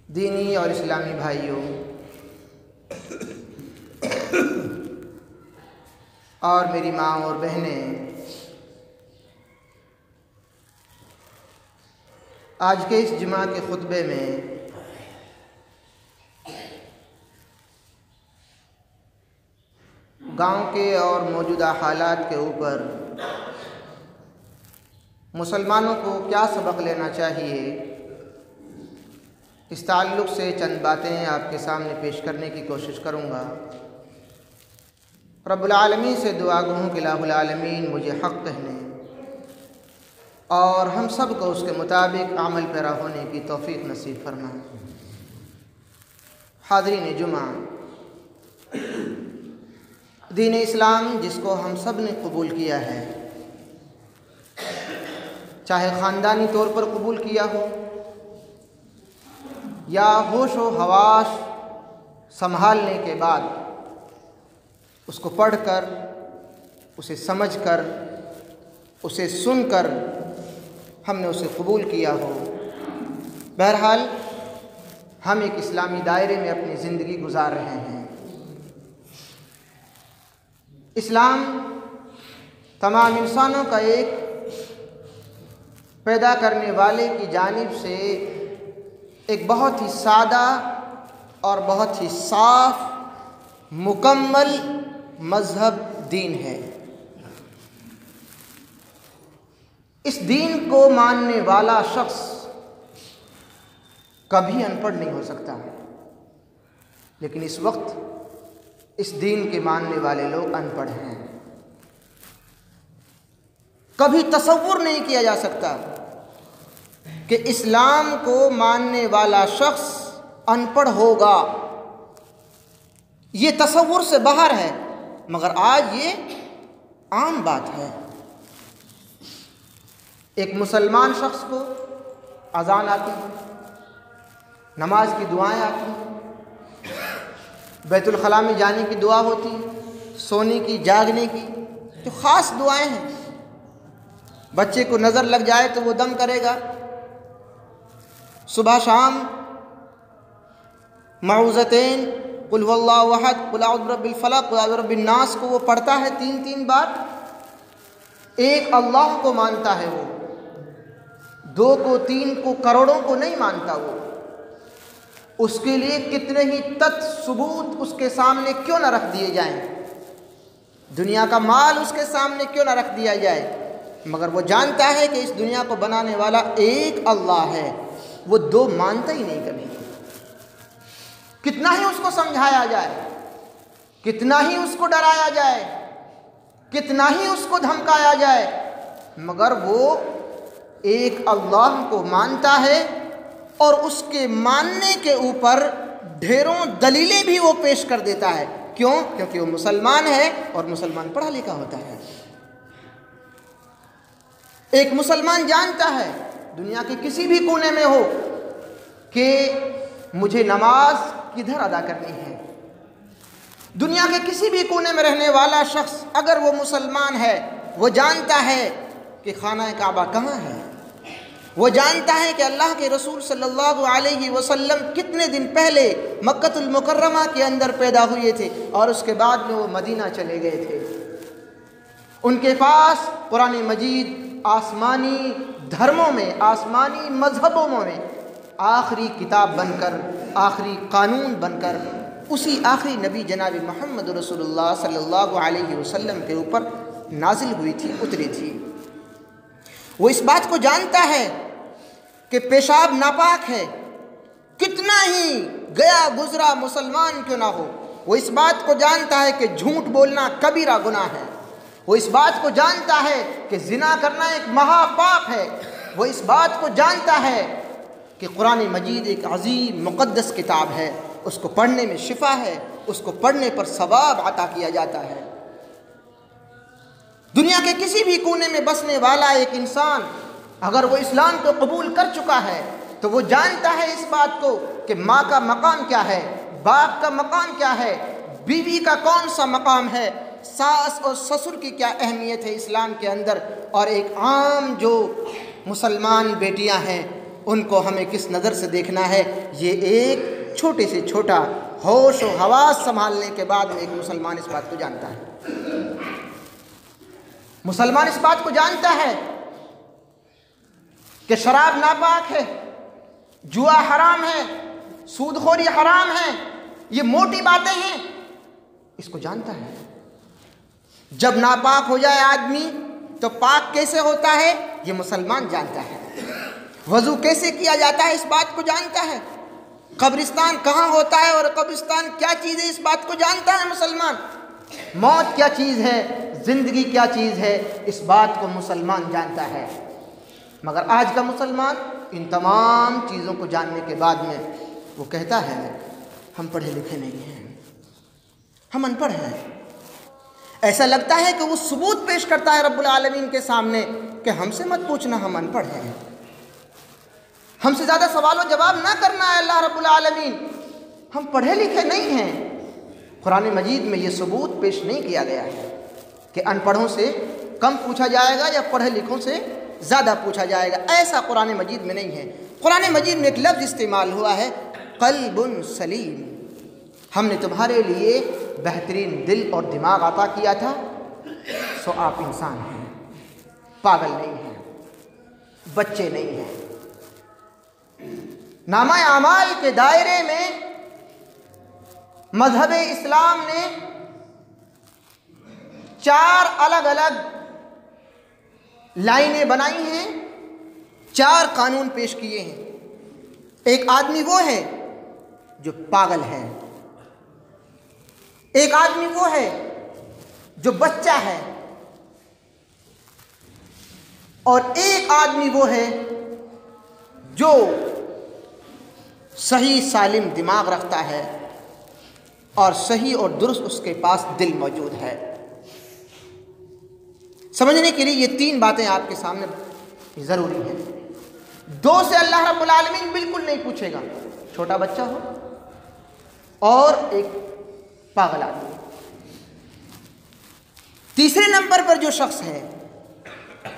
دینی اور اسلامی بھائیوں اور میری ماں اور بہنیں، آج کے اس جمعہ کے خطبے میں گاؤں کے اور موجودہ حالات کے اوپر مسلمانوں کو کیا سبق لینا چاہیے، اس تعلق سے چند باتیں آپ کے سامنے پیش کرنے کی کوشش کروں گا۔ رب العالمین سے دعا گو ہوں کہ الہ العالمین مجھے حق کہنے اور ہم سب کو اس کے مطابق عمل پیرا ہونے کی توفیق نصیب فرمائے۔ حاضرین جمعہ، دین اسلام جس کو ہم سب نے قبول کیا ہے، چاہے خاندانی طور پر قبول کیا ہو یا ہوش و حواس سنبھالنے کے بعد اس کو پڑھ کر، اسے سمجھ کر، اسے سن کر ہم نے اسے قبول کیا ہو، بہرحال ہم ایک اسلامی دائرے میں اپنی زندگی گزار رہے ہیں۔ اسلام تمام انسانوں کا ایک پیدا کرنے والے کی جانب سے ایک بہت ہی سادہ اور بہت ہی صاف مکمل مذہب دین ہے۔ اس دین کو ماننے والا شخص کبھی ان پڑھ نہیں ہو سکتا، لیکن اس وقت اس دین کے ماننے والے لوگ ان پڑھ ہیں۔ کبھی تصور نہیں کیا جا سکتا کہ اسلام کو ماننے والا شخص ان پڑھ ہوگا، یہ تصور سے باہر ہے، مگر آج یہ عام بات ہے۔ ایک مسلمان شخص کو اذان آتی ہے، نماز کی دعائیں آتی ہیں، بیت الخلاء میں جانے کی دعا ہوتی ہے، سونے کی، جاگنے کی جو خاص دعائیں ہیں۔ بچے کو نظر لگ جائے تو وہ دم کرے گا، صبح شام معوذتین، قل هو اللہ احد، قل اعوذ برب الفلق، قل اعوذ برب الناس کو وہ پڑھتا ہے 3 بار۔ ایک اللہ کو مانتا ہے، وہ 2 کو، 3 کو، کروڑوں کو نہیں مانتا۔ وہ اس کے لیے کتنے ہی ثبوت اس کے سامنے کیوں نہ رکھ دیے جائیں، دنیا کا مال اس کے سامنے کیوں نہ رکھ دیا جائے، مگر وہ جانتا ہے کہ اس دنیا کو بنانے والا ایک اللہ ہے، وہ 2 مانتا ہی نہیں کبھی۔ کتنا ہی اس کو سمجھایا جائے، کتنا ہی اس کو ڈرایا جائے، کتنا ہی اس کو دھمکایا جائے، مگر وہ ایک اللہ کو مانتا ہے، اور اس کے ماننے کے اوپر ڈھیروں دلیلیں بھی وہ پیش کر دیتا ہے۔ کیوں؟ کیونکہ وہ مسلمان ہے اور مسلمان پڑھا لکھا ہوتا ہے۔ ایک مسلمان جانتا ہے دنیا کے کسی بھی کونے میں ہو کہ مجھے نماز کدھر ادا کرنی ہے۔ دنیا کے کسی بھی کونے میں رہنے والا شخص اگر وہ مسلمان ہے، وہ جانتا ہے کہ خانہ کعبہ کہاں ہے، وہ جانتا ہے کہ اللہ کے رسول صلی اللہ علیہ وسلم کتنے دن پہلے مکۃ المکرمہ کے اندر پیدا ہوئے تھے اور اس کے بعد میں وہ مدینہ چلے گئے تھے۔ ان کے پاس قرآن مجید آسمانی دھرموں میں، آسمانی مذہبوں میں آخری کتاب بن کر، آخری قانون بن کر اسی آخری نبی جناب محمد رسول اللہ صلی اللہ علیہ وسلم کے اوپر نازل ہوئی تھی، اتری تھی۔ وہ اس بات کو جانتا ہے کہ پیشاب ناپاک ہے، کتنا ہی گیا گزرا مسلمان کیوں نہ ہو۔ وہ اس بات کو جانتا ہے کہ جھوٹ بولنا کبیرہ گناہ ہے۔ وہ اس بات کو جانتا ہے کہ زنا کرنا ایک مہا پاپ ہے۔ وہ اس بات کو جانتا ہے کہ قرآن مجید ایک عظیم مقدس کتاب ہے، اس کو پڑھنے میں شفا ہے، اس کو پڑھنے پر ثواب عطا کیا جاتا ہے۔ دنیا کے کسی بھی کونے میں بسنے والا ایک انسان اگر وہ اسلام کو قبول کر چکا ہے تو وہ جانتا ہے اس بات کو کہ ماں کا مقام کیا ہے، باپ کا مقام کیا ہے، بیوی کا کون سا مقام ہے، ساس اور سسر کی کیا اہمیت ہے اسلام کے اندر، اور ایک عام جو مسلمان بیٹیاں ہیں ان کو ہمیں کس نظر سے دیکھنا ہے، یہ ایک چھوٹے سے چھوٹا ہوش و حواس سنبھالنے کے بعد میں ایک مسلمان اس بات کو جانتا ہے۔ مسلمان اس بات کو جانتا ہے کہ شراب ناپاک ہے، جوا حرام ہے، سود خوری حرام ہے، یہ موٹی باتیں ہیں، اس کو جانتا ہے۔ جب ناپاک ہو جائے آدمی تو پاک کیسے ہوتا ہے یہ مسلمان جانتا ہے۔ وضو کیسے کیا جاتا ہے اس بات کو جانتا ہے۔ قبرستان کہاں ہوتا ہے اور قبرستان کیا چیز ہے اس بات کو جانتا ہے مسلمان۔ موت کیا چیز ہے، زندگی کیا چیز ہے، اس بات کو مسلمان جانتا ہے۔ مگر آج کا مسلمان ان تمام چیزوں کو جاننے کے بعد میں وہ کہتا ہے ہم پڑھے لکھے نہیں ہیں، ہم ان پڑھ ہیں۔ ایسا لگتا ہے کہ وہ ثبوت پیش کرتا ہے رب العالمین کے سامنے کہ ہم سے مت پوچھنا، ہم ان پڑھ ہیں، ہم سے زیادہ سوال و جواب نہ کرنا ہے اللہ رب العالمین، ہم پڑھے لکھے نہیں ہیں۔ قرآن مجید میں یہ ثبوت پیش نہیں کیا گیا ہے کہ ان پڑھوں سے کم پوچھا جائے گا یا پڑھے لکھوں سے زیادہ پوچھا جائے گا، ایسا قرآن مجید میں نہیں ہے۔ قرآن مجید میں ایک لفظ استعمال ہوا ہے قلب سلیم، ہم نے تمہارے لیے بہترین دل اور دماغ عطا کیا تھا، سو آپ انسان ہیں، پاگل نہیں ہیں، بچے نہیں ہیں۔ نامہ اعمال کے دائرے میں مذہب اسلام نے 4 الگ الگ لائنیں بنائی ہیں، 4 قانون پیش کیے ہیں۔ ایک آدمی وہ ہے جو پاگل ہے، ایک آدمی وہ ہے جو بچہ ہے، اور ایک آدمی وہ ہے جو صحیح سالم دماغ رکھتا ہے اور صحیح اور درست اس کے پاس دل موجود ہے۔ سمجھنے کے لیے یہ 3 باتیں آپ کے سامنے ضروری ہیں۔ 2 سے اللہ رب العالمین بالکل نہیں پوچھے گا، چھوٹا بچہ ہو اور ایک پاگل آدمی۔ تیسرے نمبر پر جو شخص ہے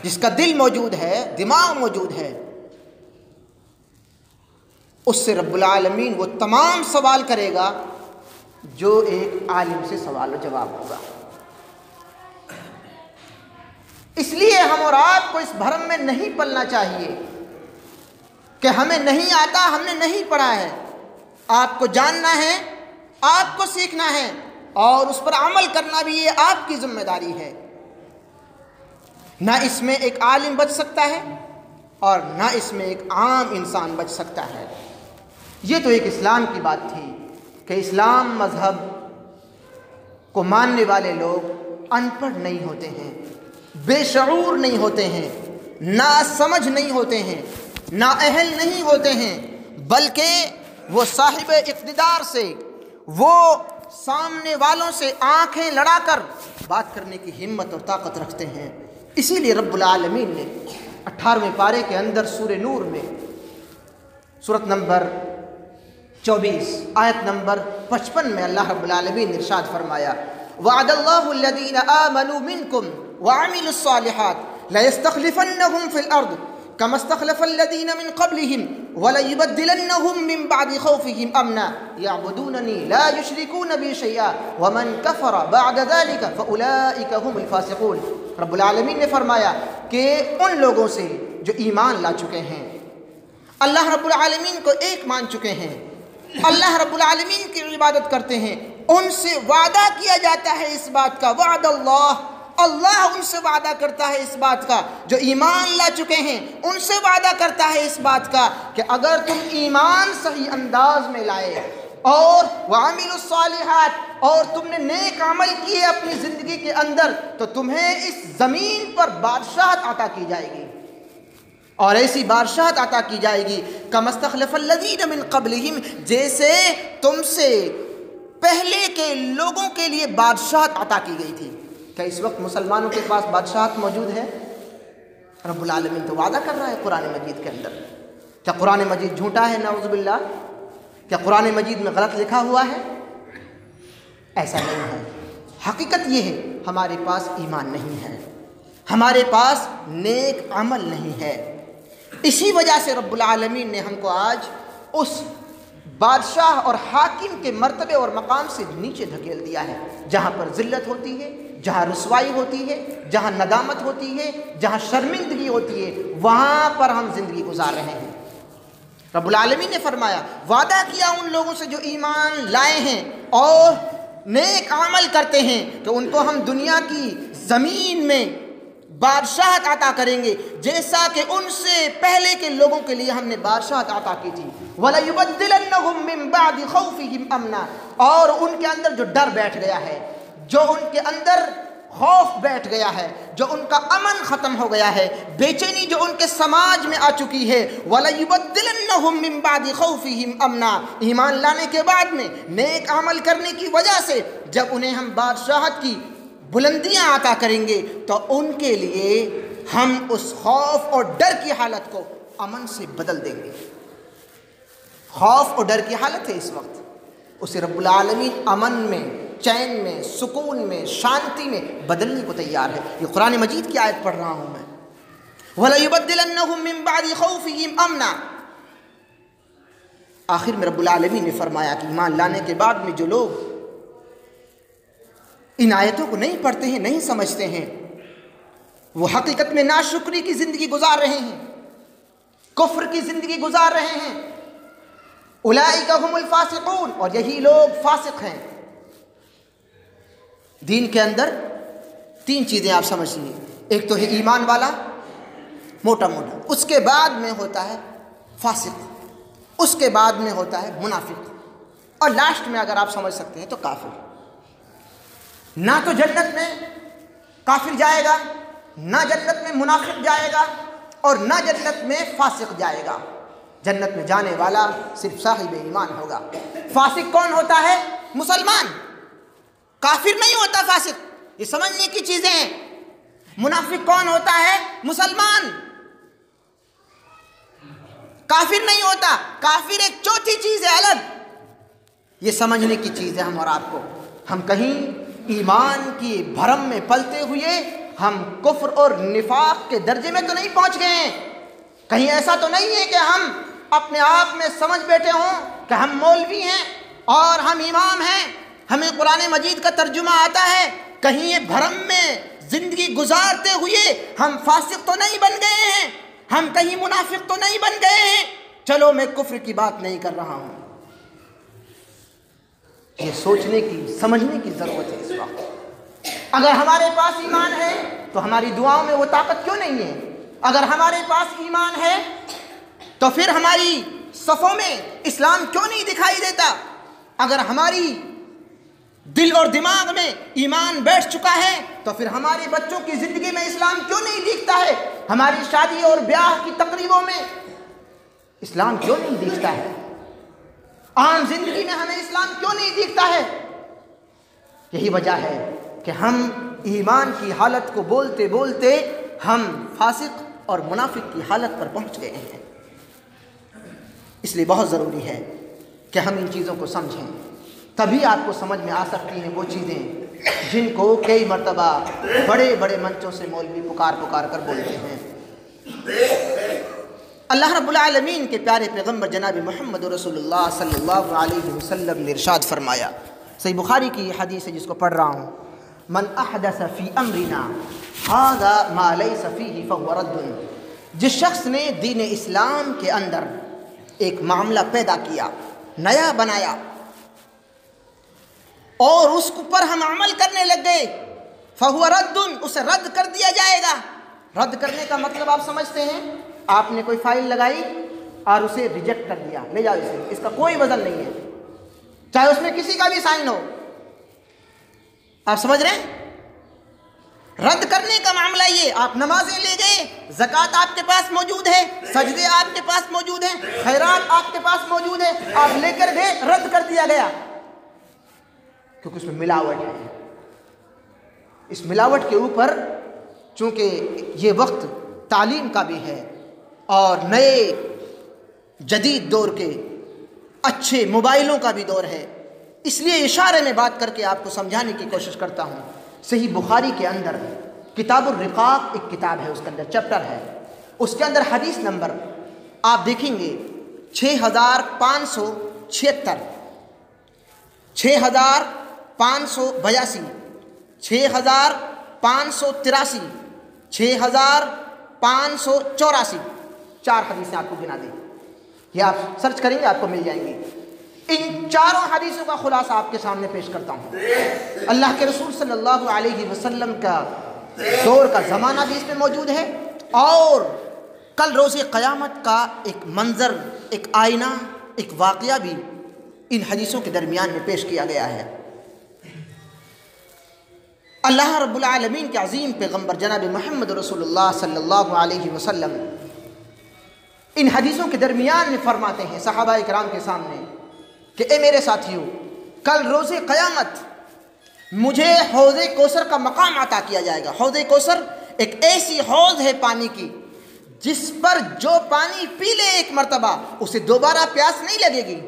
جس کا دل موجود ہے، دماغ موجود ہے، اس سے رب العالمین وہ تمام سوال کرے گا جو ایک عالم سے سوال و جواب ہوگا۔ اس لیے ہم اور آپ کو اس بھرم میں نہیں پلنا چاہیے کہ ہمیں نہیں آتا، ہم نے نہیں پڑھا ہے۔ آپ کو جاننا ہے، آپ کو سیکھنا ہے، اور اس پر عمل کرنا بھی یہ آپ کی ذمہ داری ہے۔ نہ اس میں ایک عالم بچ سکتا ہے اور نہ اس میں ایک عام انسان بچ سکتا ہے۔ یہ تو ایک اسلام کی بات تھی کہ اسلام مذہب کو ماننے والے لوگ ان پڑھ نہیں ہوتے ہیں، بے شعور نہیں ہوتے ہیں، ناسمجھ نہیں ہوتے ہیں، نااہل نہیں ہوتے ہیں، بلکہ وہ صاحب اقتدار سے، وہ سامنے والوں سے آنکھیں لڑا کر بات کرنے کی ہمت اور طاقت رکھتے ہیں۔ اسی لیے رب العالمین نے 18ویں پارے کے اندر سورہ نور میں سورت نمبر 24 آیت نمبر 55 میں اللہ رب العالمین نے ارشاد فرمایا وعد اللہ الذین آمنوا منکم وعملوا الصالحات لیستخلفنہم فی الارض كما استخلف الذين من قبلهم وليبدلنهم من بعد خوفهم امنا يعبدونني لا يشركون بي شيئا ومن كفر بعد ذلك فاولئك هم الفاسقون۔ رب العالمین نے فرمایا کہ ان لوگوں سے جو ایمان لا چکے ہیں، اللہ رب العالمین کو ایک مان چکے ہیں، اللہ رب العالمین کی عبادت کرتے ہیں، ان سے وعدہ کیا جاتا ہے اس بات کا، وعد اللہ ان سے وعدہ کرتا ہے اس بات کا جو ایمان لا چکے ہیں، ان سے وعدہ کرتا ہے اس بات کا کہ اگر تم ایمان صحیح انداز میں لائے اور وعملوا الصالحات اور تم نے نیک عمل کیے اپنی زندگی کے اندر، تو تمہیں اس زمین پر بادشاہت عطا کی جائے گی، اور ایسی بادشاہت عطا کی جائے گی کما استخلف الذین من قبلہم، جیسے تم سے پہلے کے لوگوں کے لیے بادشاہت عطا کی گئی تھی۔ کیا اس وقت مسلمانوں کے پاس بادشاہت موجود ہے؟ رب العالمین تو وعدہ کر رہا ہے قرآن مجید کے اندر۔ کیا قرآن مجید جھوٹا ہے؟ نعوذ باللہ۔ کیا قرآن مجید میں غلط لکھا ہوا ہے؟ ایسا نہیں ہے۔ حقیقت یہ ہے ہمارے پاس ایمان نہیں ہے، ہمارے پاس نیک عمل نہیں ہے۔ اسی وجہ سے رب العالمین نے ہم کو آج اس بادشاہ اور حاکم کے مرتبے اور مقام سے نیچے دھکیل دیا ہے، جہاں پر ذلت ہوتی ہے، جہاں رسوائی ہوتی ہے، جہاں ندامت ہوتی ہے، جہاں شرمندگی ہوتی ہے، وہاں پر ہم زندگی گزار رہے ہیں۔ رب العالمین نے فرمایا، وعدہ کیا ان لوگوں سے جو ایمان لائے ہیں اور نیک عمل کرتے ہیں کہ ان کو ہم دنیا کی زمین میں بادشاہت عطا کریں گے، جیسا کہ ان سے پہلے کے لوگوں کے لیے ہم نے بادشاہت عطا کی تھی۔ وَلَيُبَدِّلَنَّهُم مِّن بَعْدِ خَوْفِهِمْ أَمْنًا، اور ان کے اندر جو ڈر بیٹھ گیا ہے، جو ان کے اندر خوف بیٹھ گیا ہے، جو ان کا امن ختم ہو گیا ہے، بے چینی جو ان کے سماج میں آ چکی ہے، وَلَيُبَدِّلَنَّهُم مِّن بَعْدِ خَوْفِهِمْ أَمْنًا، ایمان لانے کے بعد میں نیک عمل کرنے کی وجہ سے جب انہیں ہم بادشاہت کی بلندیاں عطا کریں گے تو ان کے لیے ہم اس خوف اور ڈر کی حالت کو امن سے بدل دیں گے۔ خوف اور ڈر کی حالت ہے اس وقت، اسے رب العالمین امن میں، چین میں، سکون میں، شانتی میں بدلنے کو تیار ہے۔ یہ قرآن مجید کی آیت پڑھ رہا ہوں میں، وَلَيُبَدِّلَنَّهُم مِّن بَعْدِ خَوْفِهِمْ أَمْنًا۔ آخر میں رب العالمین نے فرمایا کہ ایمان لانے کے بعد میں جو لوگ ان آیتوں کو نہیں پڑھتے ہیں، نہیں سمجھتے ہیں، وہ حقیقت میں ناشکری کی زندگی گزار رہے ہیں، کفر کی زندگی گزار رہے ہیں۔ اولئک هم الفاسقون، اور یہی لوگ فاسق ہیں۔ دین کے اندر تین چیزیں آپ سمجھ لیجیے، ایک تو ہے ایمان والا موٹا موٹا، اس کے بعد میں ہوتا ہے فاسق، اس کے بعد میں ہوتا ہے منافق، اور لاسٹ میں اگر آپ سمجھ سکتے ہیں تو کافر۔ نہ تو جنت میں کافر جائے گا، نہ جنت میں منافق جائے گا، اور نہ جنت میں فاسق جائے گا۔ جنت میں جانے والا صرف صاحب ایمان ہوگا۔ فاسق کون ہوتا ہے؟ مسلمان۔ کافر نہیں ہوتا فاسق، یہ سمجھنے کی چیزیں ہیں۔ منافق کون ہوتا ہے؟ مسلمان۔ کافر نہیں ہوتا، کافر ایک چوتھی چیز ہے الگ، یہ سمجھنے کی چیز ہے ہم اور آپ کو۔ ہم کہیں ایمان کی بھرم میں پلتے ہوئے ہم کفر اور نفاق کے درجے میں تو نہیں پہنچ گئے ہیں، کہیں ایسا تو نہیں ہے کہ ہم اپنے آپ میں سمجھ بیٹھے ہوں کہ ہم مولوی ہیں اور ہم امام ہیں، ہمیں قرآن مجید کا ترجمہ آتا ہے، کہیں یہ بھرم میں زندگی گزارتے ہوئے ہم فاسق تو نہیں بن گئے ہیں، ہم کہیں منافق تو نہیں بن گئے ہیں۔ چلو میں کفر کی بات نہیں کر رہا ہوں، یہ سوچنے کی، سمجھنے کی ضرورت ہے اس وقت۔ اگر ہمارے پاس ایمان ہے تو ہماری دعاؤں میں وہ طاقت کیوں نہیں ہے؟ اگر ہمارے پاس ایمان ہے تو پھر ہماری صفوں میں اسلام کیوں نہیں دکھائی دیتا؟ اگر ہماری دل اور دماغ میں ایمان بیٹھ چکا ہے تو پھر ہمارے بچوں کی زندگی میں اسلام کیوں نہیں دکھتا ہے؟ ہماری شادی اور بیاہ کی تقریبوں میں اسلام کیوں نہیں دکھتا ہے؟ عام زندگی میں ہمیں اسلام کیوں نہیں دکھتا ہے؟ یہی وجہ ہے کہ ہم ایمان کی حالت کو بولتے بولتے ہم فاسق اور منافق کی حالت پر پہنچ گئے ہیں۔ اس لیے بہت ضروری ہے کہ ہم ان چیزوں کو سمجھیں، تبھی آپ کو سمجھ میں آ سکتی ہیں وہ چیزیں جن کو کئی مرتبہ بڑے بڑے منچوں سے مولوی پکار پکار کر بولتے ہیں۔ اللہ رب العالمین کے پیارے پیغمبر جناب محمد رسول اللہ صلی اللہ علیہ وسلم نے ارشاد فرمایا، صحیح بخاری کی یہ حدیث ہے جس کو پڑھ رہا ہوں، من احدث فی امرنا ھذا ما لیس فیہ فہو رد، جس شخص نے دین اسلام کے اندر ایک معاملہ پیدا کیا، نیا بنایا، اور اس پر ہم عمل کرنے لگ گئے، فہو رد، اسے رد کر دیا جائے گا۔ رد کرنے کا مطلب آپ سمجھتے ہیں؟ آپ نے کوئی فائل لگائی اور اسے ریجیکٹ کر دیا، لے جاؤ اسے، اس کا کوئی وزن نہیں ہے، چاہے اس میں کسی کا بھی سائن ہو۔ آپ سمجھ رہے ہیں؟ رد کرنے کا معاملہ یہ، آپ نمازیں لے گئے، زکوٰۃ آپ کے پاس موجود ہے، سجدے آپ کے پاس موجود ہیں، خیرات آپ کے پاس موجود ہے، آپ لے کر گئے، رد کر دیا گیا، کیونکہ اس میں ملاوٹ ہے۔ اس ملاوٹ کے اوپر چونکہ یہ وقت تعلیم کا بھی ہے اور نئے جدید دور کے اچھے موبائلوں کا بھی دور ہے، اس لیے اشارے میں بات کر کے آپ کو سمجھانے کی کوشش کرتا ہوں۔ صحیح بخاری کے اندر کتاب الرقاق ایک کتاب ہے، اس کے اندر چیپٹر ہے، اس کے اندر حدیث نمبر آپ دیکھیں گے 6576 6582 6583 6584 4 حدیثیں آپ کو گنا دیں، یہ آپ سرچ کریں گے آپ کو مل جائیں گی۔ ان چاروں حدیثوں کا خلاصہ آپ کے سامنے پیش کرتا ہوں۔ اللہ کے رسول صلی اللہ علیہ وسلم کا دور کا زمانہ بھی اس میں موجود ہے، اور کل روز قیامت کا ایک منظر، ایک آئینہ، ایک واقعہ بھی ان حدیثوں کے درمیان میں پیش کیا گیا ہے۔ اللہ رب العالمین کے عظیم پیغمبر جناب محمد رسول اللہ صلی اللہ علیہ وسلم ان حدیثوں کے درمیان میں فرماتے ہیں صحابہ کرام کے سامنے کہ اے میرے ساتھیوں، کل روز قیامت مجھے حوض کوثر کا مقام عطا کیا جائے گا۔ حوض کوثر ایک ایسی حوض ہے پانی کی جس پر جو پانی پی لے ایک مرتبہ اسے دوبارہ پیاس نہیں لگے گی۔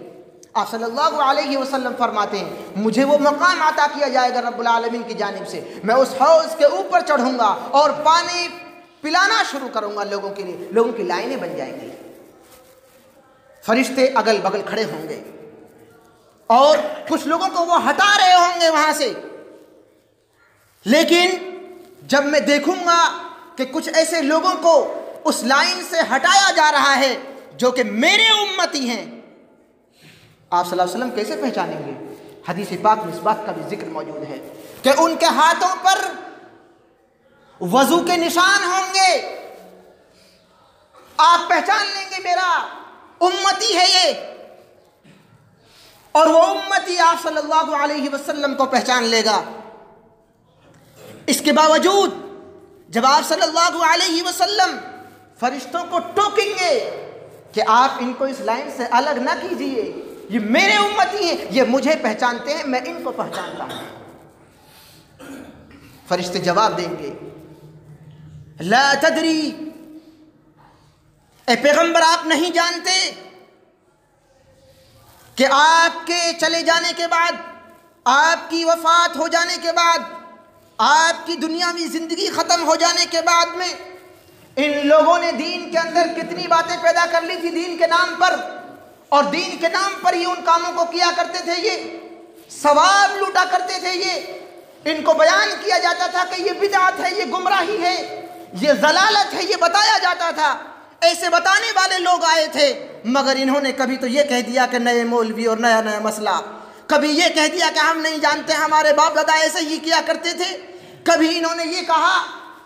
آپ صلی اللہ علیہ وسلم فرماتے ہیں مجھے وہ مقام عطا کیا جائے گا رب العالمین کی جانب سے، میں اس حوض کے اوپر چڑھوں گا اور پانی پلانا شروع کروں گا لوگوں کے لیے، لوگوں کی لائنیں بن جائیں گی، فرشتے اگل بغل کھڑے ہوں گے اور کچھ لوگوں کو وہ ہٹا رہے ہوں گے وہاں سے، لیکن جب میں دیکھوں گا کہ کچھ ایسے لوگوں کو اس لائن سے ہٹایا جا رہا ہے جو کہ میرے امتی ہیں، آپ صلی اللہ علیہ وسلم کیسے پہچانیں گے؟ حدیث پاک میں اس بات کا بھی ذکر موجود ہے کہ ان کے ہاتھوں پر وضو کے نشان ہوں گے، آپ پہچان لیں گے میرا امتی ہے یہ، اور وہ امتی آپ صلی اللہ علیہ وسلم کو پہچان لے گا۔ اس کے باوجود جب آپ صلی اللہ علیہ وسلم فرشتوں کو ٹوکیں گے کہ آپ ان کو اس لائن سے الگ نہ کیجئے، یہ میرے امتی ہیں، یہ مجھے پہچانتے ہیں، میں ان کو پہچانتا ہوں، فرشتے جواب دیں گے لا تدری، اے پیغمبر آپ نہیں جانتے کہ آپ کے چلے جانے کے بعد، آپ کی وفات ہو جانے کے بعد، آپ کی دنیاوی زندگی ختم ہو جانے کے بعد میں ان لوگوں نے دین کے اندر کتنی باتیں پیدا کر لی تھی دین کے نام پر، اور دین کے نام پر ہی ان کاموں کو کیا کرتے تھے، یہ ثواب لوٹا کرتے تھے، یہ ان کو بیان کیا جاتا تھا کہ یہ بدعت ہے، یہ گمراہی ہے، یہ ضلالت ہے، یہ بتایا جاتا تھا، ایسے بتانے والے لوگ آئے تھے، مگر انہوں نے کبھی تو یہ کہہ دیا کہ نئے مولوی اور نیا نیا مسئلہ، کبھی یہ کہہ دیا کہ ہم نہیں جانتے ہمارے باپ دادا ایسے ہی کیا کرتے تھے، کبھی انہوں نے یہ کہا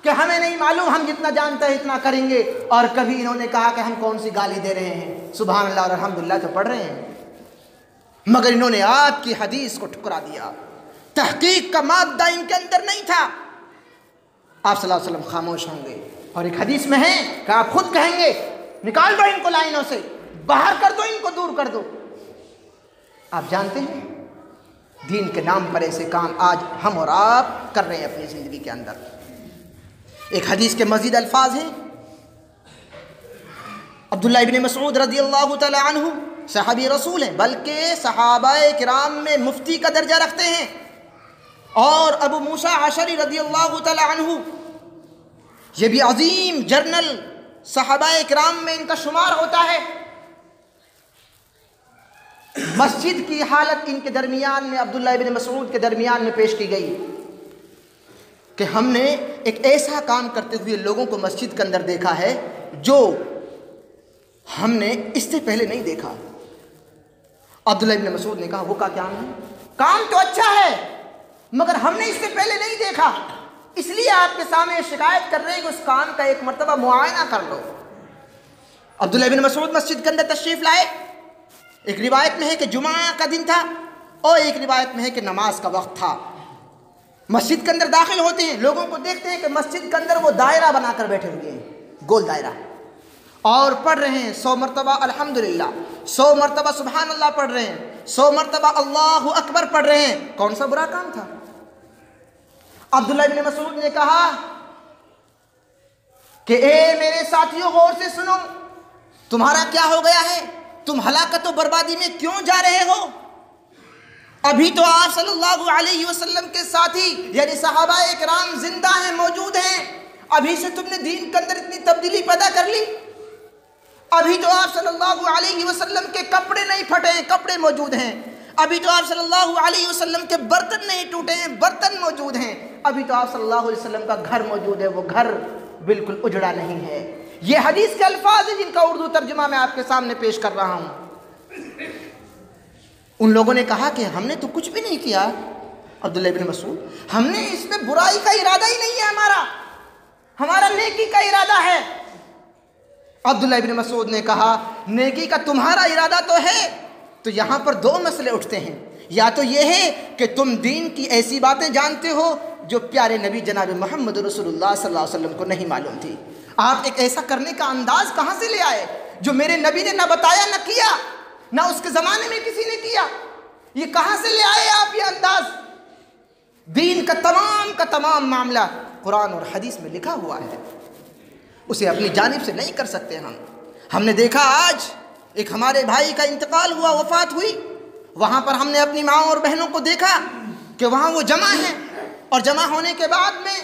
کہ ہمیں نہیں معلوم ہم جتنا جانتے ہیں اتنا کریں گے، اور کبھی انہوں نے کہا کہ ہم کون سی گالی دے رہے ہیں، سبحان اللہ اور الحمدللہ تو پڑھ رہے ہیں، مگر انہوں نے آپ کی حدیث کو ٹھکرا دیا، تحقیق کا مادہ ان کے اندر نہیں تھا۔ آپ صلی اللہ علیہ وسلم خاموش ہوں گے، اور ایک حدیث میں ہے کہ آپ خود کہیں گے نکال دو ان کو لائنوں سے، باہر کر دو ان کو، دور کر دو۔ آپ جانتے ہیں دین کے نام پر ایسے کام آج ہم اور آپ کر رہے ہیں اپنی زندگی کے اندر۔ ایک حدیث کے مزید الفاظ ہیں، عبداللہ ابن مسعود رضی اللہ تعالی عنہ صحابی رسول ہیں، بلکہ صحابہ کرام میں مفتی کا درجہ رکھتے ہیں، اور ابو موسیٰ عشری رضی اللہ تعالی عنہ یہ بھی عظیم جرنل صحابہ کرام میں ان کا شمار ہوتا ہے۔ مسجد کی حالت ان کے درمیان میں، عبداللہ ابن مسعود کے درمیان میں پیش کی گئی کہ ہم نے ایک ایسا کام کرتے ہوئے لوگوں کو مسجد کے اندر دیکھا ہے جو ہم نے اس سے پہلے نہیں دیکھا۔ عبداللہ ابن مسعود نے کہا وہ کا کام ہے؟ کام تو اچھا ہے مگر ہم نے اس سے پہلے نہیں دیکھا، اس لیے آپ کے سامنے شکایت کر رہے ہیں کہ اس کام کا ایک مرتبہ معائنہ کر لو۔ عبداللہ ابن مسعود مسجد کے اندر تشریف لائے، ایک روایت میں ہے کہ جمعہ کا دن تھا، اور ایک روایت میں ہے کہ نماز کا وقت تھا۔ مسجد کے اندر داخل ہوتے ہیں، لوگوں کو دیکھتے ہیں کہ مسجد کے اندر وہ دائرہ بنا کر بیٹھے ہوئے ہیں، گول دائرہ، اور پڑھ رہے ہیں 100 مرتبہ الحمدللہ، 100 مرتبہ سبحان اللہ پڑھ رہے ہیں، 100 مرتبہ اللہ اکبر پڑھ رہے ہیں۔ کون سا برا کام تھا؟ عبداللہ ابن مسعود نے کہا کہ اے میرے ساتھیوں غور سے سنو، تمہارا کیا ہو گیا ہے؟ تم ہلاکت و بربادی میں کیوں جا رہے ہو؟ ابھی تو آپ صلی اللہ علیہ وسلم کے ساتھی یعنی صحابہ اکرام زندہ ہیں، موجود ہیں، ابھی سے تم نے دین کے اندر اتنی تبدیلی پیدا کر لی؟ ابھی تو آپ صلی اللہ علیہ وسلم کے کپڑے نہیں پھٹے ہیں، کپڑے موجود ہیں۔ ابھی تو آپ صلی اللہ علیہ وسلم کے برتن نہیں ٹوٹے ہیں، برتن موجود ہیں۔ ابھی تو آپ صلی اللہ علیہ وسلم کا گھر موجود ہے، وہ گھر بالکل اجڑا نہیں ہے۔ یہ حدیث کے الفاظ ہیں جن کا اردو ترجمہ میں آپ کے سامنے پیش کر رہا ہوں۔ ان لوگوں نے کہا کہ ہم نے تو کچھ بھی نہیں کیا عبداللہ ابن مسعود، ہم نے اس میں برائی کا ارادہ ہی نہیں ہے، ہمارا نیکی کا ارادہ ہے۔ عبداللہ ابن مسعود نے کہا نیکی کا تمہارا ارادہ تو ہے، تو یہاں پر دو مسئلے اٹھتے ہیں۔ یا تو یہ ہے کہ تم دین کی ایسی باتیں جانتے ہو جو پیارے نبی جناب محمد رسول اللہ صلی اللہ علیہ وسلم کو نہیں معلوم تھی۔ آپ ایک ایسا کرنے کا انداز کہاں سے لے آئے جو میرے نبی نے نہ بتایا نہ کیا، نہ اس کے زمانے میں کسی نے کیا؟ یہ کہاں سے لے آئے آپ یہ انداز؟ دین کا تمام معاملہ قرآن اور حدیث میں لکھا ہوا ہے، اسے اپنی جانب سے نہیں کر سکتے ہم نے دیکھا آج ایک ہمارے بھائی کا انتقال ہوا، وفات ہوئی، وہاں پر ہم نے اپنی ماں اور بہنوں کو دیکھا کہ وہاں وہ جمع ہیں، اور جمع ہونے کے بعد میں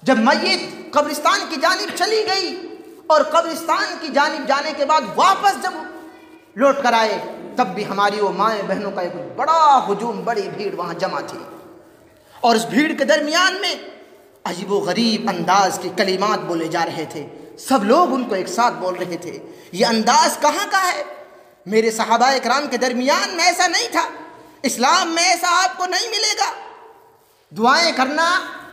جب میت قبرستان کی جانب چلی گئی اور قبرستان کی جانب جانے کے بعد واپس جب لوٹ کر آئے، تب بھی ہماری وہ مائیں بہنوں کا ایک بڑا ہجوم، بڑی بھیڑ وہاں جمع تھی، اور اس بھیڑ کے درمیان میں عجیب و غریب انداز کے کلمات بولے جا رہے تھے، سب لوگ ان کو ایک ساتھ بول رہے تھے۔ یہ انداز کہاں کا ہے؟ میرے صحابہ اکرام کے درمیان میں ایسا نہیں تھا، اسلام میں ایسا آپ کو نہیں ملے گا۔ دعائیں کرنا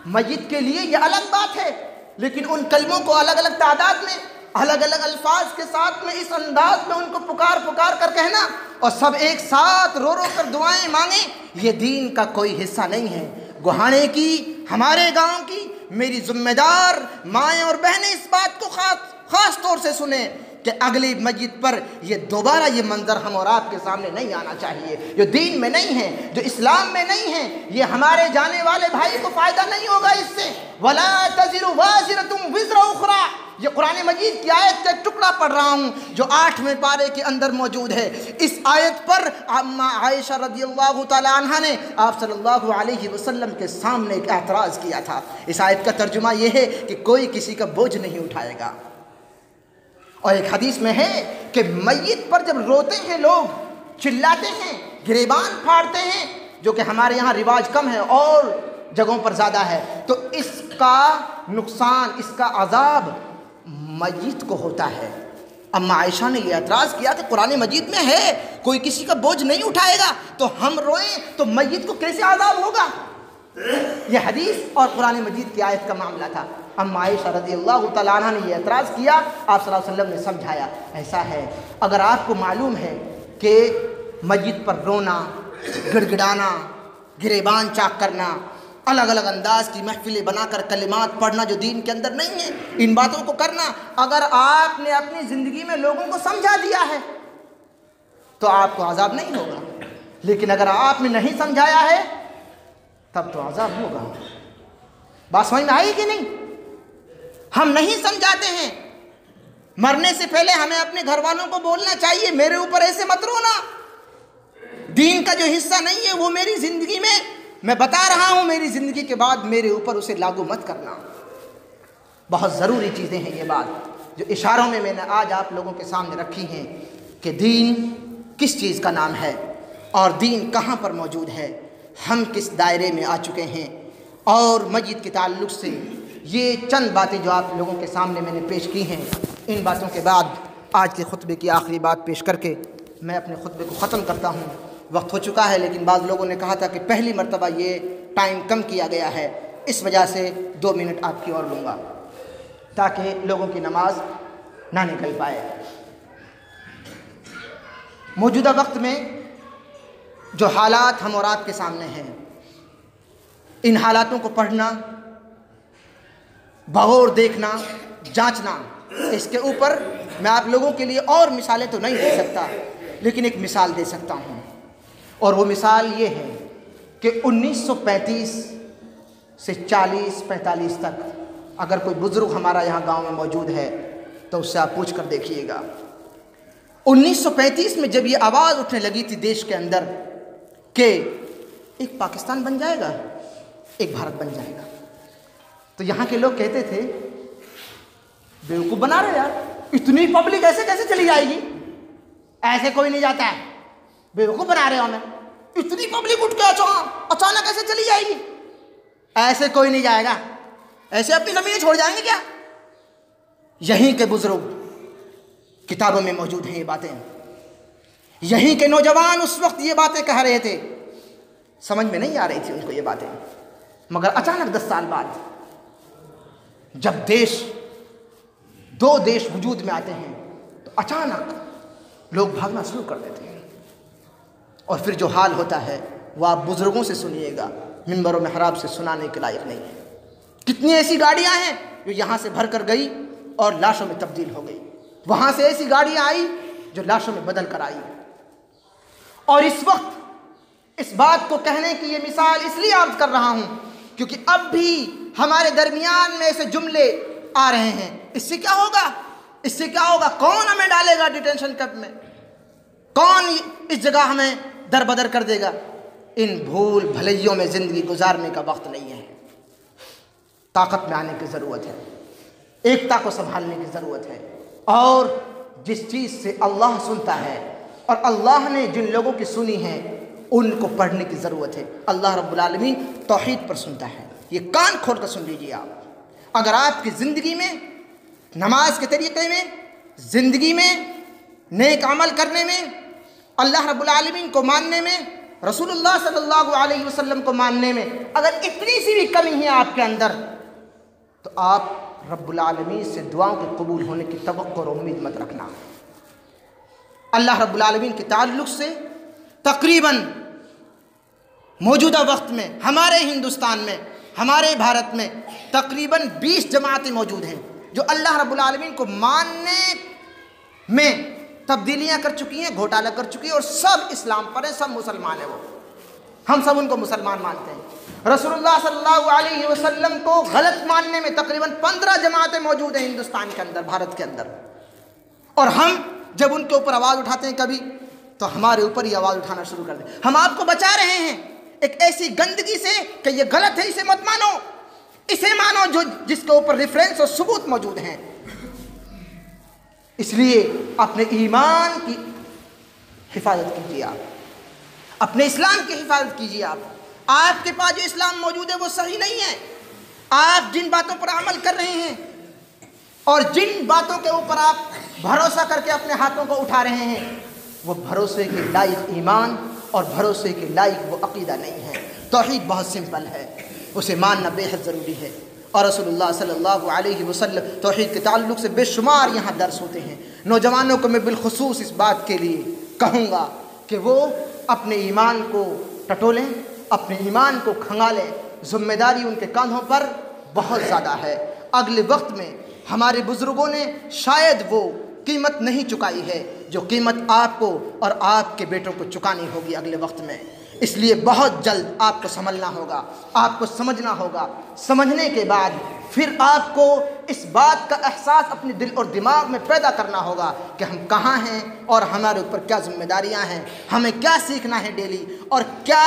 میت کے لیے یہ الگ بات ہے، لیکن ان کلموں کو الگ الگ تعداد میں، الگ الگ الفاظ کے ساتھ میں، اس انداز میں ان کو پکار کر کہنا اور سب ایک ساتھ رو کر دعائیں مانگیں، یہ دین کا کوئی حصہ نہیں ہے۔ گوہانے کی، ہمارے گاؤں کی میری ذمہ دار مائیں اور بہنیں اس بات کو خاص طور سے سنیں کہ اگلی میت پر یہ دوبارہ یہ منظر ہم اور آپ کے سامنے نہیں آنا چاہیے، جو دین میں نہیں ہے، جو اسلام میں نہیں ہے۔ یہ ہمارے جانے والے بھائی کو فائدہ نہیں ہوگا اس سے۔ وَلَا تَزِرُ وَازِرَةٌ وِزْرَ أُخْرَىٰ، یہ قرآن مجید کی آیت کا ایک ٹکڑا پڑھ رہا ہوں جو 8ویں پارے کے اندر موجود ہے۔ اس آیت پر عائشہ رضی اللہ تعالی عنہ نے آپ صلی اللہ علیہ وسلم کے سامنے ایک اعتراض کیا تھا۔ اس آیت کا ترجمہ یہ ہے کہ کوئی کسی کا بوجھ نہیں اٹھائے گا، اور ایک حدیث میں ہے کہ میت پر جب روتے ہیں لوگ، چلاتے ہیں، گریبان پھاڑتے ہیں، جو کہ ہمارے یہاں رواج کم ہے اور جگہوں پر زیادہ ہے، تو اس کا نقصان، اس کا عذاب میت کو ہوتا ہے۔ اما عائشہ نے یہ اعتراض کیا کہ قرآن مجید میں ہے کوئی کسی کا بوجھ نہیں اٹھائے گا، تو ہم روئیں تو میت کو کیسے عذاب ہوگا؟ یہ حدیث اور قرآن مجید کی آیت کا معاملہ تھا۔ اما عائشہ رضی اللہ تعالیٰ عنہ نے یہ اعتراض کیا، آپ صلی اللہ علیہ وسلم نے سمجھایا ایسا ہے اگر آپ کو معلوم ہے کہ میت پر رونا، گڑ گڑانا، گریبان چاک کرنا، الگ الگ انداز کی محفلیں بنا کر کلمات پڑھنا جو دین کے اندر نہیں ہے، ان باتوں کو کرنا، اگر آپ نے اپنی زندگی میں لوگوں کو سمجھا دیا ہے تو آپ کو عذاب نہیں ہوگا، لیکن اگر آپ نے نہیں سمجھایا ہے تب تو عذاب ہوگا۔ بات سمجھ میں آئی کہ نہیں؟ ہم نہیں سمجھاتے ہیں۔ مرنے سے پہلے ہمیں اپنے گھر والوں کو بولنا چاہیے میرے اوپر ایسے مت رونا، دین کا جو حصہ نہیں ہے وہ میری زندگی میں بتا رہا ہوں، میری زندگی کے بعد میرے اوپر اسے لاگو مت کرنا۔ بہت ضروری چیزیں ہیں یہ بات جو اشاروں میں نے آج آپ لوگوں کے سامنے رکھی ہیں کہ دین کس چیز کا نام ہے اور دین کہاں پر موجود ہے، ہم کس دائرے میں آ چکے ہیں، اور میت کے تعلق سے یہ چند باتیں جو آپ لوگوں کے سامنے میں نے پیش کی ہیں، ان باتوں کے بعد آج کے خطبے کی آخری بات پیش کر کے میں اپنے خطبے کو ختم کرتا ہوں۔ وقت ہو چکا ہے، لیکن بعض لوگوں نے کہا تھا کہ پہلی مرتبہ یہ ٹائم کم کیا گیا ہے، اس وجہ سے 2 منٹ آپ کی اور لوں گا تاکہ لوگوں کی نماز نہ نکل پائے۔ موجودہ وقت میں جو حالات ہم اور آپ کے سامنے ہیں، ان حالاتوں کو پڑھنا، بغور دیکھنا، جانچنا، اس کے اوپر میں آپ لوگوں کے لیے اور مثالیں تو نہیں دے سکتا، لیکن ایک مثال دے سکتا ہوں، اور وہ مثال یہ ہے کہ 1935 سے 40-45 تک اگر کوئی بزرگ ہمارا یہاں گاؤں میں موجود ہے تو اس سے آپ پوچھ کر دیکھیے گا۔ 1935 میں جب یہ آواز اٹھنے لگی تھی دیش کے اندر کہ ایک پاکستان بن جائے گا، ایک بھارت بن جائے گا، تو یہاں کے لوگ کہتے تھے بیوقوف بنا رہے یار، اتنی پبلک ایسے کیسے چلی جائے گی؟ ایسے کوئی نہیں جاتا ہے، بیوقوف بنا رہے ہو ہمیں، اتنی پبلک اٹھ کے اچانک ایسے چلی جائے گی؟ ایسے کوئی نہیں جائے گا، ایسے اپنی زمینیں چھوڑ جائیں گے کیا؟ یہیں کے بزرگ کتابوں میں موجود ہیں یہ باتیں، یہیں کے نوجوان اس وقت یہ باتیں کہہ رہے تھے، سمجھ میں نہیں آ رہی تھی ان کو یہ باتیں، مگر اچانک 10 سال بعد جب دو دیش وجود میں آتے ہیں تو اچانک لوگ بھاگنا شروع کر دیتے ہیں، اور پھر جو حال ہوتا ہے وہ آپ بزرگوں سے سنیے گا، منبر و محراب سے سنانے کے لائق نہیں ہے۔ کتنی ایسی گاڑیاں ہیں جو یہاں سے بھر کر گئی اور لاشوں میں تبدیل ہو گئی، وہاں سے ایسی گاڑیاں آئی جو لاشوں میں بدل کر آئی، اور اس وقت اس بات کو کہنے کی یہ مثال اس لیے عرض کر رہا ہوں کیونکہ اب بھی ہمارے درمیان میں ایسے جملے آ رہے ہیں، اس سے کیا ہوگا، اس سے کیا ہوگا، کون ہمیں ڈالے گا ڈیٹینشن کیمپ میں، کون اس جگہ ہمیں در بدر کر دے گا؟ ان بھول بھلیوں میں زندگی گزارنے کا وقت نہیں ہے، طاقت میں آنے کی ضرورت ہے، ایکتا کو سنبھالنے کی ضرورت ہے، اور جس چیز سے اللہ سنتا ہے اور اللہ نے جن لوگوں کی سنی ہے ان کو پڑھنے کی ضرورت ہے۔ اللہ رب العالمین توحید پر سنتا ہے، یہ کان کھول کر سن لیجیے آپ، اگر آپ کی زندگی میں نماز کے طریقے میں، زندگی میں نیک عمل کرنے میں، اللہ رب العالمین کو ماننے میں، رسول اللہ صلی اللہ علیہ وسلم کو ماننے میں اگر اتنی سی بھی کمی ہے آپ کے اندر، تو آپ رب العالمین سے دعاؤں کے قبول ہونے کی توقع اور امید مت رکھنا۔ اللہ رب العالمین کے تعلق سے تقریباً موجودہ وقت میں ہمارے ہندوستان میں، ہمارے بھارت میں تقریباً 20 جماعتیں موجود ہیں جو اللہ رب العالمین کو ماننے میں تبدیلیاں کر چکی ہیں، گھوٹالہ کر چکی ہیں، اور سب اسلام پر ہیں، سب مسلمان ہیں، وہ ہم سب ان کو مسلمان مانتے ہیں۔ رسول اللہ صلی اللہ علیہ وسلم کو غلط ماننے میں تقریباً 15 جماعتیں موجود ہیں ہندوستان کے اندر، بھارت کے اندر، اور ہم جب ان کے اوپر آواز اٹھاتے ہیں کبھی تو ہمارے اوپر ہی آواز اٹھانا شروع کر دیں۔ ہم آپ کو بچا رہے ہیں ایک ایسی گندگی سے کہ یہ غلط ہے، اسے مت مانو، اسے مانو جو جس کے اوپر ریفرنس اور ثبوت موجود ہیں۔ اس لیے اپنے ایمان کی حفاظت کیجیے، آپ اپنے اسلام کی حفاظت کیجیے۔ آپ کے پاس جو اسلام موجود ہے وہ صحیح نہیں ہے، آپ جن باتوں پر عمل کر رہے ہیں اور جن باتوں کے اوپر آپ بھروسہ کر کے اپنے ہاتھوں کو اٹھا رہے ہیں وہ بھروسے کے لائق ایمان اور بھروسے کے لائق وہ عقیدہ نہیں ہے۔ توحید بہت سمپل ہے، اسے ماننا بے حد ضروری ہے، اور رسول اللہ صلی اللہ علیہ وسلم توحید کے تعلق سے بے شمار یہاں درس ہوتے ہیں۔ نوجوانوں کو میں بالخصوص اس بات کے لیے کہوں گا کہ وہ اپنے ایمان کو ٹٹولیں، اپنے ایمان کو کھنگالیں، ذمہ داری ان کے کاندھوں پر بہت زیادہ ہے۔ اگلے وقت میں ہمارے بزرگوں نے شاید وہ قیمت نہیں چکائی ہے جو قیمت آپ کو اور آپ کے بیٹوں کو چکانی ہوگی اگلے وقت میں، اس لیے بہت جلد آپ کو سنبھلنا ہوگا، آپ کو سمجھنا ہوگا، سمجھنے کے بعد پھر آپ کو اس بات کا احساس اپنے دل اور دماغ میں پیدا کرنا ہوگا کہ ہم کہاں ہیں اور ہمارے اوپر کیا ذمہ داریاں ہیں، ہمیں کیا سیکھنا ہے ڈیلی، اور کیا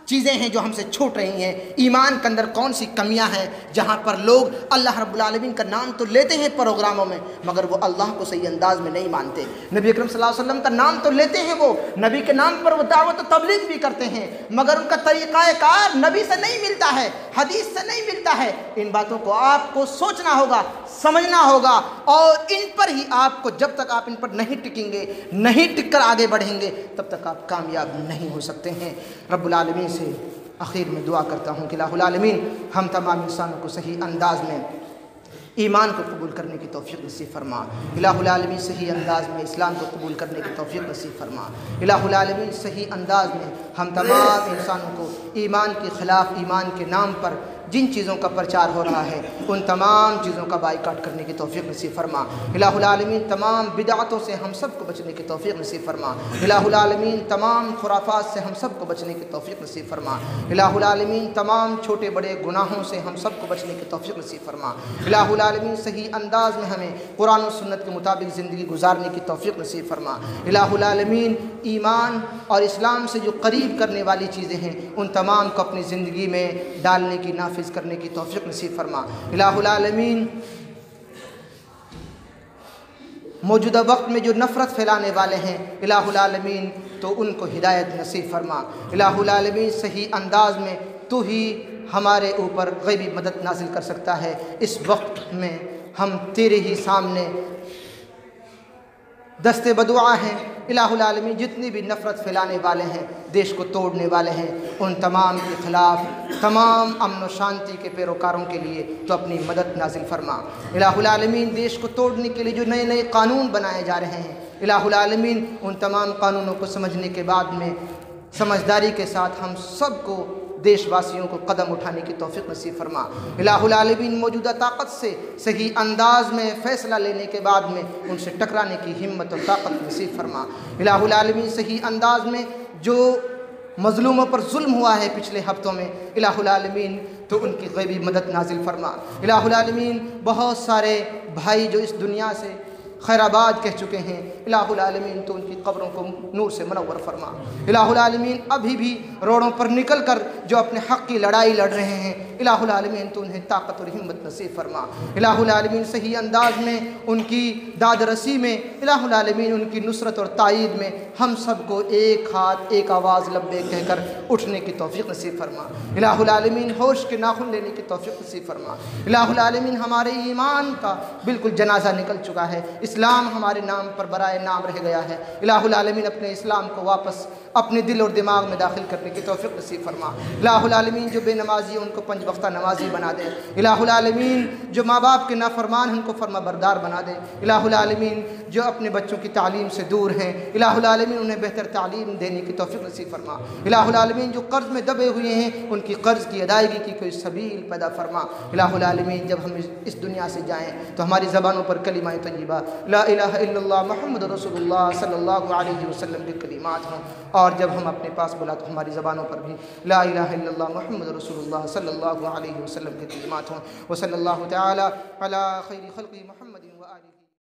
چیزیں ہیں جو ہم سے چھوٹ رہی ہیں، ایمان کے اندر کون سی کمیاں ہیں جہاں پر لوگ اللہ رب العالمین کا نام تو لیتے ہیں پروگراموں میں مگر وہ اللہ کو صحیح انداز میں نہیں مانتے، نبی اکرم صلی اللہ علیہ وسلم کا نام تو لیتے ہیں، وہ نبی کے نام پر وہ دعوت و تبلیغ بھی کرتے ہیں مگر ان کا طریقہ کار نبی سے نہیں ملتا ہے، حدیث سے نہیں ملتا ہے۔ ان باتوں کو آپ کو سوچنا ہوگا، سمجھنا ہوگا، اور ان پر ہی آپ کو، جب تک آپ ان پر نہیں ٹکیں گے، نہیں ٹک کر آگے بڑھیں گے، تب تک آپ کامیاب نہیں ہو سکتے ہیں۔ رب العالمین سے آخر میں دعا کرتا ہوں کہ الہ العالمین ہم تمام انسانوں کو صحیح انداز میں ایمان کو قبول کرنے کی توفیق نصیب فرما، الہ العالمین صحیح انداز میں اسلام کو قبول کرنے کی توفیق نصیب فرما، الہ العالمین صحیح انداز میں ہم تمام انسانوں کو ایمان کے خلاف، ایمان کے نام پر جن چیزوں کا پرچار ہو رہا ہے ان تمام چیزوں کا بائیکاٹ کرنے کی توفیق نصیب فرما، الہ العالمین تمام بدعتوں سے ہم سب کو بچنے کی توفیق نصیب فرما، الہ العالمین تمام خرافات سے ہم سب کو بچنے کی توفیق نصیب فرما، الہ العالمین تمام چھوٹے بڑے گناہوں سے ہم سب کو بچنے کی توفیق نصیب فرما، الہ العالمین صحیح انداز میں ہمیں قرآن و سنت کے مطابق زندگی گزارنے کی توفیق نصیب فرما، الہ العالمین ایمان اور اسلام سے جو قریب کرنے والی چیزیں ہیں ان تمام کو اپنی زندگی میں ڈالنے کی، نافذ کرنے کی توفیق نصیب فرما، الہ العالمین موجودہ وقت میں جو نفرت پھیلانے والے ہیں، الہ العالمین تو ان کو ہدایت نصیب فرما۔ الہ العالمین صحیح انداز میں تو ہی ہمارے اوپر غیبی مدد نازل کر سکتا ہے۔ اس وقت میں ہم تیرے ہی سامنے دست بدعا ہیں۔ الہ العالمین جتنی بھی نفرت پھیلانے والے ہیں، دیش کو توڑنے والے ہیں، ان تمام کے خلاف تمام امن و شانتی کے پیروکاروں کے لیے تو اپنی مدد نازل فرما۔ الہ العالمین دیش کو توڑنے کے لیے جو نئے نئے قانون بنائے جا رہے ہیں، الہ العالمین ان تمام قانونوں کو سمجھنے کے بعد میں سمجھداری کے ساتھ ہم سب کو دیش واسیوں کو قدم اٹھانے کی توفیق نصیب فرما۔ الہ العالمین موجودہ طاقت سے صحیح انداز میں فیصلہ لینے کے بعد میں ان سے ٹکرانے کی ہمت اور طاقت نصیب فرما۔ الہ العالمین صحیح انداز میں جو مظلوموں پر ظلم ہوا ہے پچھلے ہفتوں میں، الہ العالمین تو ان کی غیبی مدد نازل فرما۔ الہ العالمین بہت سارے بھائی جو اس دنیا سے خیر آباد کہہ چکے ہیں، الہ العالمین تو ان کی قبروں کو نور سے منور فرما۔ الہ العالمین ابھی بھی روڑوں پر نکل کر جو اپنے حق کی لڑائی لڑ رہے ہیں، الہ العالمین تو انہیں طاقت اور ہمت نصیب فرما۔ الہ العالمین صحیح انداز میں ان کی داد رسی میں، الہ العالمین ان کی نصرت اور تائید میں ہم سب کو ایک ہاتھ ایک آواز لبیک کہہ کر اٹھنے کی توفیق نصیب فرما۔ الہ العالمین ہوش کے ناخن لینے کی توفیق نصیب فرما۔ الہ العالمین ہمارے ایمان کا بالکل جنازہ نکل چکا ہے، اسلام ہمارے نام پر برائے نام رہ گیا ہے۔ الہ العالمین اپنے اسلام کو واپس اپنے دل اور دماغ میں داخل کرنے کی توفیق نصیب فرما۔ الہ العالمین جو بے نمازی ہیں ان کو 5 وقتہ نمازی بنا دے۔ الہ العالمین جو ماں باپ کے نافرمان ہیں ان کو فرما بردار بنا دے۔ الہ العالمین جو اپنے بچوں کی تعلیم سے دور ہیں، الہ العالمین انہیں بہتر تعلیم دینے کی توفیق نصیب فرما۔ الہ العالمین جو قرض میں دبے ہوئے ہیں ان کی قرض کی ادائیگی کی کوئی سبیل پیدا فرما۔ الہ العالمین جب ہم اس دنیا سے جائیں تو ہماری زبانوں پر کلمہ طیبہ لا الہ الا اللہ محمد رسول اللہ صلی اللہ علیہ وسلم کے کلمات ہوں، اور جب ہم اپنے پاس بلا تو ہماری زبانوں پر بھی لا الہ الا اللہ محمد رسول اللہ صلی اللہ علیہ وسلم کے کلمات ہوں۔ وصلی اللہ تعالی علی خیر خلق محمد